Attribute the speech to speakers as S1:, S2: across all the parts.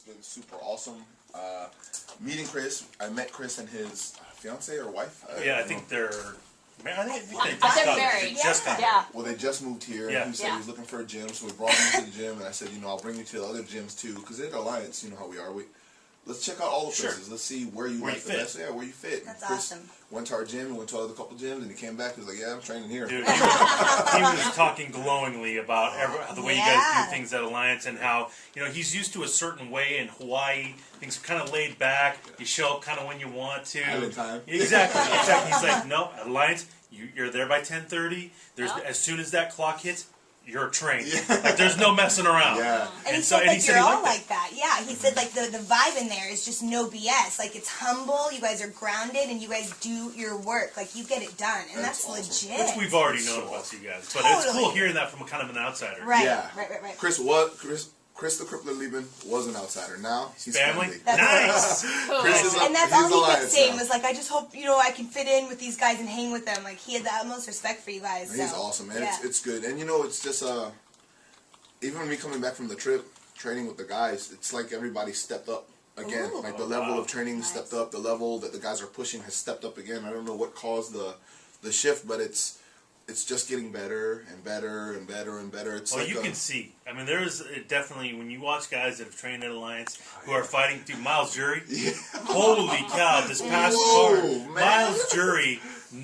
S1: been super awesome. Meeting Chris, I met Chris and his fiance or wife.
S2: I think they're. I think
S3: they're married.
S1: Well, they just moved here.
S2: Yeah.
S1: And he said he was looking for a gym, so we brought him to the gym. And I said, I'll bring you to the other gyms too, because in Alliance, you know how we are. Let's check out all the places. Let's see where you like the best. Yeah, where you fit.
S3: That's
S1: Chris
S3: awesome.
S1: Went to our gym and went to other couple gyms, and he came back. He was like, "Yeah, I'm training here."
S2: Dude, he was talking glowingly about the way you guys do things at Alliance, and how he's used to a certain way in Hawaii. Things are kind of laid back. You show up kind of when you want to.
S1: Island time.
S2: Exactly. He's like, no, at Alliance, you're there by 10:30. As soon as that clock hits, you're trained.
S1: Yeah.
S2: Like, there's no messing around.
S1: Yeah.
S3: And he said, you're all like that. Yeah, he said, like, the vibe in there is just no BS. Like, it's humble, you guys are grounded, and you guys do your work. Like, you get it done, and that's
S1: awesome.
S3: legit.
S2: Which we've already known about you guys. But it's cool hearing that from kind of an outsider.
S3: Right,
S1: yeah.
S3: right.
S1: Chris the Crippler Lieben was an outsider. Now he's
S2: family.
S3: That's
S2: nice.
S3: And that's all he kept saying was like, I just hope I can fit in with these guys and hang with them. Like, he had the utmost respect for you guys.
S1: He's awesome, man. Yeah. It's good, and it's just even me coming back from the trip, training with the guys, it's like everybody stepped up again. Ooh. Like the level of training stepped up, the level that the guys are pushing has stepped up again. I don't know what caused the shift, but it's just getting better and better and better and better. It's
S2: you can see. I mean, there is definitely, when you watch guys that have trained at Alliance who are fighting through Miles Jury. Yeah. Holy cow! This past card, Miles Jury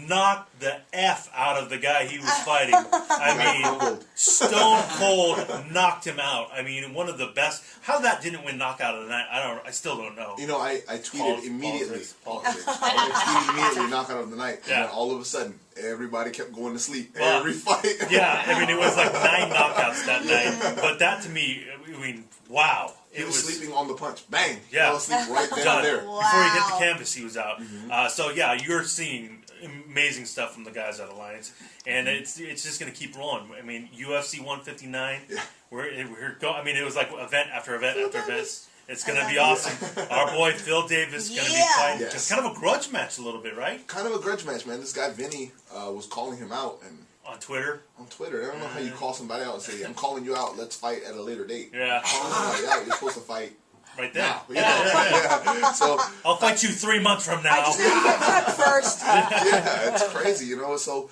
S2: knocked the F out of the guy he was fighting. I mean, stone cold knocked him out. I mean, one of the best. How that didn't win knockout of the night, I still don't know.
S1: I tweeted immediately. I tweeted immediately knockout of the night, and then all of a sudden, everybody kept going to sleep. Every fight.
S2: Yeah, I mean, it was like 9 knockouts that night. But that to me, I mean, wow.
S1: He was sleeping on the punch. Bang.
S2: Yeah.
S1: He fell asleep right down there.
S3: Wow.
S2: Before he hit the canvas, he was out. Mm-hmm. So yeah, you're seeing amazing stuff from the guys at Alliance, and it's just going to keep rolling. I mean, UFC 159. Yeah. We're going. I mean, it was like event after event after event. It's going to be awesome. Our boy Phil Davis is going to be fighting.
S1: Yes.
S2: It's kind of a grudge match a little bit, right?
S1: Kind of a grudge match, man. This guy Vinny was calling him out and.
S2: On Twitter?
S1: On Twitter. I don't know how you call somebody out and say, I'm calling you out, let's fight at a later date.
S2: Yeah.
S1: Calling somebody out, you're supposed to fight
S2: right there.
S1: now. Yeah. So
S2: I'll fight you 3 months from now.
S3: I just need to get cut first.
S1: Yeah, it's crazy, So,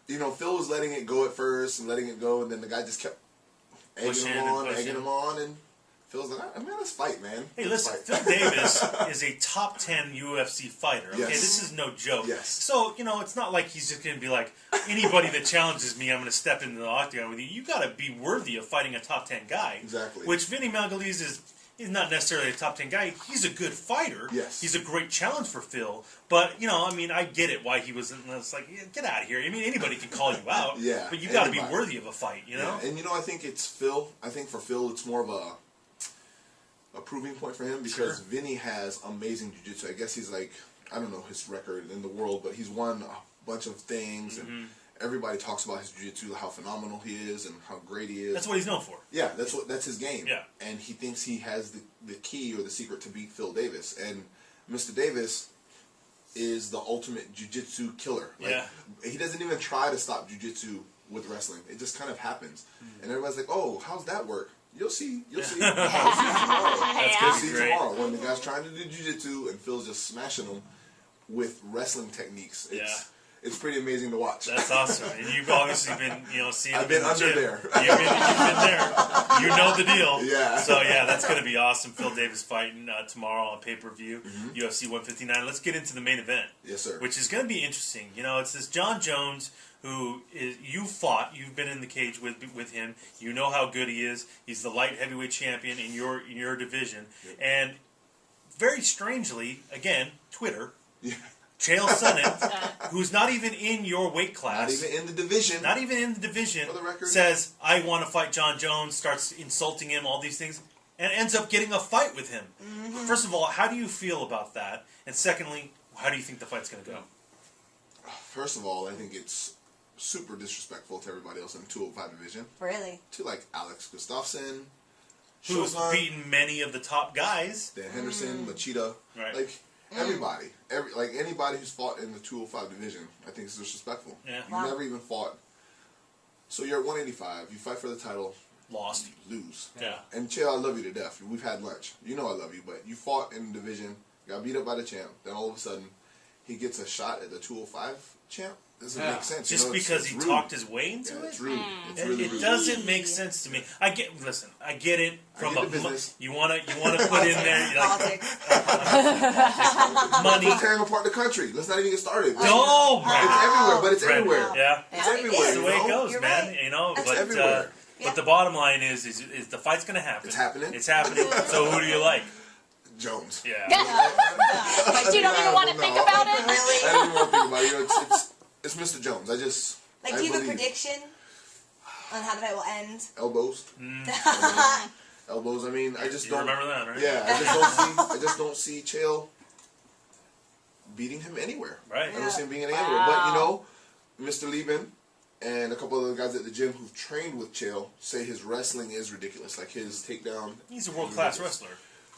S1: Phil was letting it go at first and letting it go, and then the guy just kept egging him on, and Phil's like, I mean, let's fight, man.
S2: Hey, listen, Phil Davis is a top 10 UFC fighter. Okay, this is no joke.
S1: Yes.
S2: So, it's not like he's just going to be like, anybody that challenges me, I'm going to step into the octagon with you. You got to be worthy of fighting a top 10 guy.
S1: Exactly.
S2: Which Vinny Magalhães is not necessarily a top 10 guy. He's a good fighter.
S1: Yes.
S2: He's a great challenge for Phil. But, I mean, I get it why he was it's like, get out of here. I mean, anybody can call you out.
S1: Yeah.
S2: But you got to be worthy of a fight,
S1: Yeah. And, I think it's Phil. I think for Phil, it's more of a proving point for him because Vinny has amazing jiu-jitsu. I guess he's like, I don't know his record in the world, but he's won a bunch of things, and everybody talks about his jiu-jitsu, how phenomenal he is, and how great he is.
S2: That's what he's known for.
S1: Yeah, that's his game.
S2: Yeah.
S1: And he thinks he has the key or the secret to beat Phil Davis. And Mr. Davis is the ultimate jiu-jitsu killer. Like, he doesn't even try to stop jiu-jitsu with wrestling. It just kind of happens. And everybody's like, oh, how's that work? You'll see. You'll see. You'll see tomorrow when the guy's trying to do jiu-jitsu and Phil's just smashing him with wrestling techniques. It's pretty amazing to watch.
S2: That's awesome. And you've obviously been, seeing.
S1: I've been under there.
S2: You've been there. You know the deal.
S1: Yeah.
S2: So that's going to be awesome. Phil Davis fighting tomorrow on pay-per-view, UFC 159. Let's get into the main event.
S1: Yes, sir.
S2: Which is going to be interesting. It's this John Jones who you've been in the cage with him. You know how good he is. He's the light heavyweight champion in your division. Yep. And very strangely, again, Twitter. Yeah. Chael Sonnen, who's not even in your weight class.
S1: Not even in the division.
S2: Not even in the division.
S1: For the record.
S2: Says, I want to fight John Jones, starts insulting him, all these things, and ends up getting a fight with him. Mm-hmm. First of all, how do you feel about that? And secondly, how do you think the fight's going to go?
S1: First of all, I think it's super disrespectful to everybody else in the 205 division.
S3: Really?
S1: To like Alex Gustafsson,
S2: who's beaten many of the top guys.
S1: Dan Henderson, Machida,
S2: right.
S1: Like everybody, anybody who's fought in the 205 division, I think is disrespectful.
S2: Yeah.
S1: You never even fought. So you're at 185. You fight for the title.
S2: Lost.
S1: lose.
S2: Yeah.
S1: And Chael, I love you to death. We've had lunch. You know I love you, but you fought in the division, got beat up by the champ. Then all of a sudden, he gets a shot at the 205 champ. Doesn't make sense.
S2: Just because he talked his way into it?
S1: It's rude. It's really
S2: It
S1: rude.
S2: doesn't make sense to me. I get it from
S1: I get the business.
S2: you want to put in there like,
S1: Money.
S2: money.
S1: It's tearing apart the country. Let's not even get started.
S2: No,
S1: It's everywhere, but it's
S2: Brandon,
S1: everywhere.
S2: Yeah,
S1: It's everywhere.
S2: that's the way it goes,
S3: You're
S2: man.
S3: right.
S2: You know,
S1: It's
S2: but
S1: everywhere.
S2: but the bottom line is the fight's gonna happen.
S1: It's happening.
S2: It's happening. So who do you like?
S1: Jones.
S2: Yeah.
S4: But you don't even want to think about it?
S3: Really?
S1: I don't even want to think about it. You know, it's Mr. Jones.
S3: Like, do you have a prediction on how the fight will end?
S1: Elbows. Elbows. I mean, I just
S2: You
S1: don't
S2: remember that, right?
S1: Yeah, I just don't see Chael beating him anywhere.
S2: Right.
S1: I don't see him being anywhere. But you know, Mr. Lieben and a couple of the guys at the gym who've trained with Chael say his wrestling is ridiculous. Like his takedown.
S2: He's a world-class wrestler.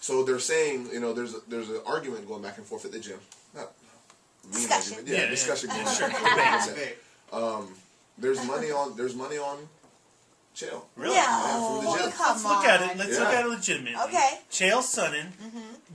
S1: So they're saying, you know, there's an argument going back and forth at the gym. Not
S3: Discussion.
S1: argument. Yeah, discussion going
S2: Sure.
S1: back. There's money on Chael.
S2: Really?
S3: No,
S1: from the gym.
S3: come
S2: Let's
S3: on.
S2: look at it. Let's look at it legitimately.
S3: Okay.
S2: Chael Sonnen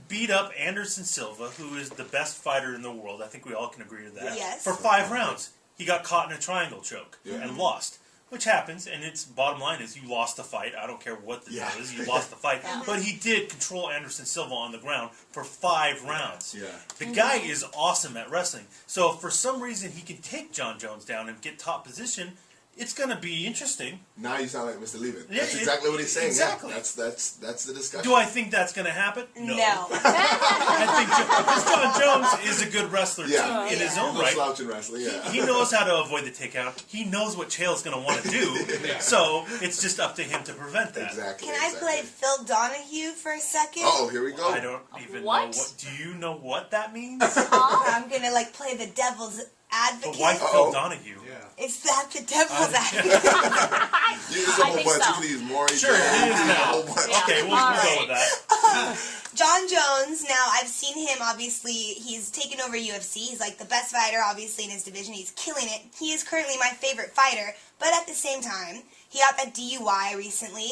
S2: beat up Anderson Silva, who is the best fighter in the world. I think we all can agree to that.
S3: Yes.
S2: For 5 rounds. He got caught in a triangle choke and lost. Which happens, and its bottom line is you lost the fight. I don't care what the deal is. You lost the fight. But he did control Anderson Silva on the ground for 5 rounds.
S1: Yeah.
S2: The guy is awesome at wrestling. So if for some reason he can take John Jones down and get top position, it's going to be interesting.
S1: Now you sound like Mr. Lieben.
S2: Yeah,
S1: That's exactly what he's saying.
S2: Exactly.
S1: Yeah, that's the discussion.
S2: Do I think that's going to happen? No.
S3: No.
S2: I think because John Jones is a good wrestler
S1: Yeah.
S2: too in his own
S1: No
S2: right.
S1: slouch in wrestling. Yeah.
S2: He knows how to avoid the takeout. He knows what Chael's going to want to do. So it's just up to him to prevent that.
S1: Exactly.
S3: Can I play Phil Donahue for a second?
S1: Oh, here we go.
S2: I don't even know
S4: What?
S2: what. Do you know what that means?
S3: I'm gonna like play the devil's advocate.
S2: But why Phil Donahue?
S3: Is that the devil's advocate?
S1: Use a
S4: I
S1: whole
S4: think
S1: bunch.
S4: so.
S1: You can use more.
S2: Sure, it is now. Okay, we'll go with that.
S3: John Jones, now I've seen him, obviously, he's taken over UFC. He's like the best fighter, obviously, in his division. He's killing it. He is currently my favorite fighter, but at the same time, he got that DUI recently.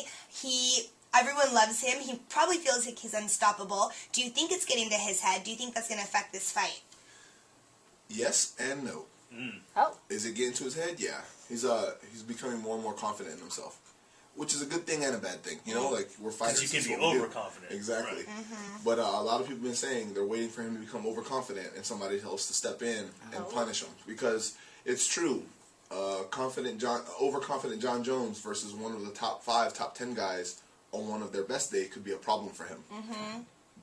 S3: Everyone loves him. He probably feels like he's unstoppable. Do you think it's getting to his head? Do you think that's going to affect this fight?
S1: Yes and no.
S4: Oh.
S1: Is it getting to his head? Yeah. He's becoming more and more confident in himself, which is a good thing and a bad thing. You know, like we're fighting.
S2: Because you can
S1: this
S2: be
S1: is what we do.
S2: overconfident.
S1: Exactly.
S2: Right.
S1: But a lot of people have been saying they're waiting for him to become overconfident and somebody else to step in and punish him, because it's true. Overconfident John Jones versus one of the top 5, top 10 guys on one of their best days could be a problem for him.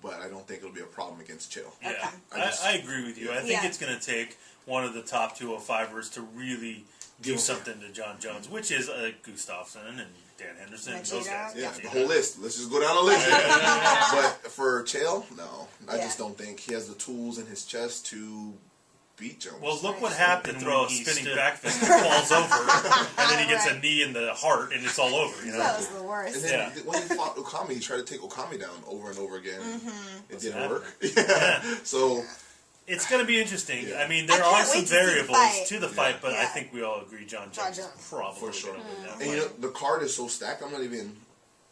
S1: But I don't think it'll be a problem against Chael.
S2: Yeah,
S3: Okay.
S2: I agree with you. I think it's going to take one of the top 205ers to really do something to John Jones, which is Gustafsson and Dan Henderson and those guys.
S1: Yeah, the whole list. Let's just go down the list. But for Chael, no. I just don't think he has the tools in his chest to beat Jones.
S2: Well, look what happened when he spinning back fist falls over, and then he gets a knee in the heart, and it's all over. You know?
S3: That was the worst.
S1: And then when he fought Okami, he tried to take Okami down over and over again. It didn't work. So
S2: it's going to be interesting.
S1: Yeah.
S2: I mean, there
S3: I
S2: are
S3: can't
S2: some
S3: wait to see the
S2: variables
S3: fight.
S2: to the fight, but I
S3: Yeah.
S2: think we all agree John Jones is probably
S1: For sure.
S2: going to win that
S1: And
S2: fight.
S1: you know, the card is so stacked, I'm not even,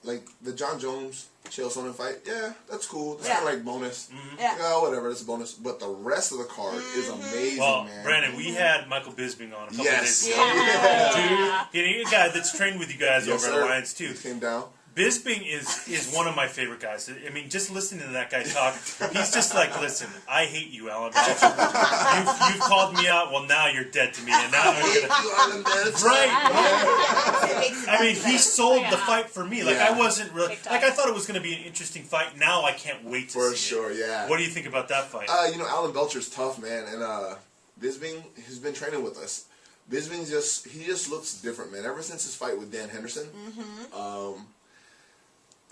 S1: like, the John Jones, Chael Sonnen fight, yeah, that's cool. That's kind of like bonus. Yeah, whatever, that's a bonus. But the rest of the card is amazing,
S2: Well,
S1: man.
S2: Brandon, we had Michael Bisping on a couple
S1: Yes.
S2: days ago. Dude, he's a guy that's trained with you guys
S1: Yes,
S2: over
S1: sir.
S2: at Alliance too.
S1: He came down.
S2: Bisping is one of my favorite guys. I mean, just listening to that guy talk, he's just like, listen, I hate you, Alan Belcher. You've called me out. Well, now you're dead to me, and now I'm gonna. Right. I mean, he sold the fight for me. Like I wasn't really like I thought it was going to be an interesting fight. Now I can't wait to
S1: For
S2: see
S1: sure,
S2: it.
S1: yeah.
S2: What do you think about that fight?
S1: You know, Alan Belcher's tough, man, and Bisping has been training with us. Bisping just looks different, man. Ever since his fight with Dan Henderson,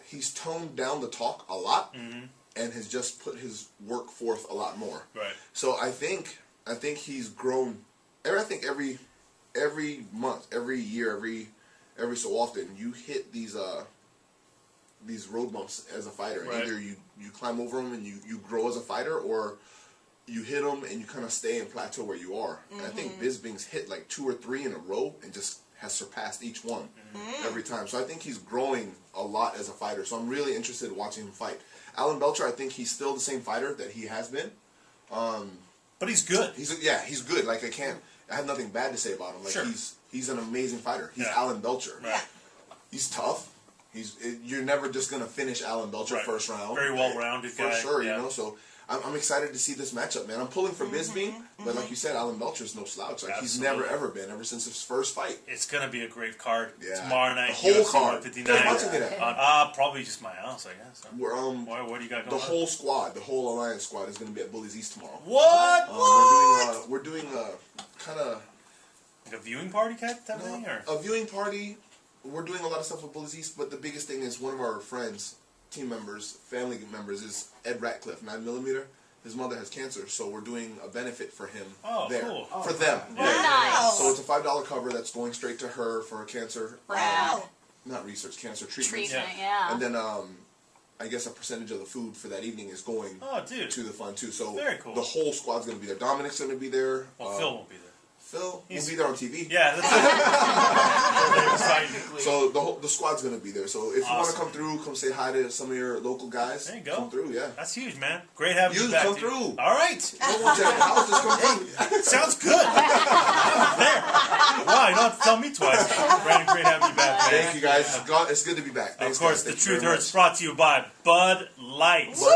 S1: he's toned down the talk a lot and has just put his work forth a lot more.
S2: Right.
S1: So I think he's grown. I think every month, every year, every so often, you hit these road bumps as a fighter.
S2: Right.
S1: Either you climb over them and you grow as a fighter, or you hit them and you kind of stay and plateau where you are. And I think Bisping's hit like 2 or 3 in a row and just has surpassed each one every time. So I think he's growing a lot as a fighter. So I'm really interested in watching him fight. Alan Belcher, I think he's still the same fighter that he has been.
S2: But he's good.
S1: He's good. Like I have nothing bad to say about him. Like he's an amazing fighter. He's Alan Belcher.
S2: Right.
S1: He's tough. You're never just gonna finish Alan Belcher first round.
S2: Very well-rounded guy.
S1: For sure, you know. So I'm excited to see this matchup, man. I'm pulling for Bisping, but like you said, Alan Belcher's no slouch. Like he's never ever been ever since his first fight.
S2: It's gonna be a great card.
S1: Yeah.
S2: Tomorrow night,
S1: the whole
S2: UFC
S1: card.
S2: 159.
S1: Watching it at?
S2: Probably just my house, I guess. What do you got going on?
S1: The whole squad, the whole Alliance squad is gonna be at Bullies East tomorrow.
S2: What?
S1: We're doing kind of
S2: like a viewing party type thing, or
S1: a viewing party. We're doing a lot of stuff with Bullies East, but the biggest thing is one of our friends, team members, family members is Ed Ratcliffe, 9mm. His mother has cancer, so we're doing a benefit for him there.
S2: Cool.
S1: For them.
S4: Nice.
S1: So it's a $5 cover that's going straight to her for cancer.
S3: Wow.
S1: Not research, cancer treatment.
S4: Yeah.
S1: And then I guess a percentage of the food for that evening is going to the fund too. So
S2: very cool.
S1: The whole squad's going to be there. Dominic's going to be there.
S2: Well, Phil won't be there.
S1: Phil will be there on TV.
S2: Yeah, that's
S1: So the squad's gonna be there. So if you want to come through, come say hi to some of your local guys.
S2: There you go.
S1: Come through, yeah.
S2: That's huge, man. Great having you back.
S1: Come through.
S2: All right.
S1: Don't want you at the house, just come through.
S2: Sounds good. I'm there. Wow, you don't have to tell me twice. Brandon, great having you back, man.
S1: Thank you guys. It's good to be back. Thanks,
S2: of course,
S1: guys.
S2: The Truth Hurts brought to you by Bud Light.
S3: Woo!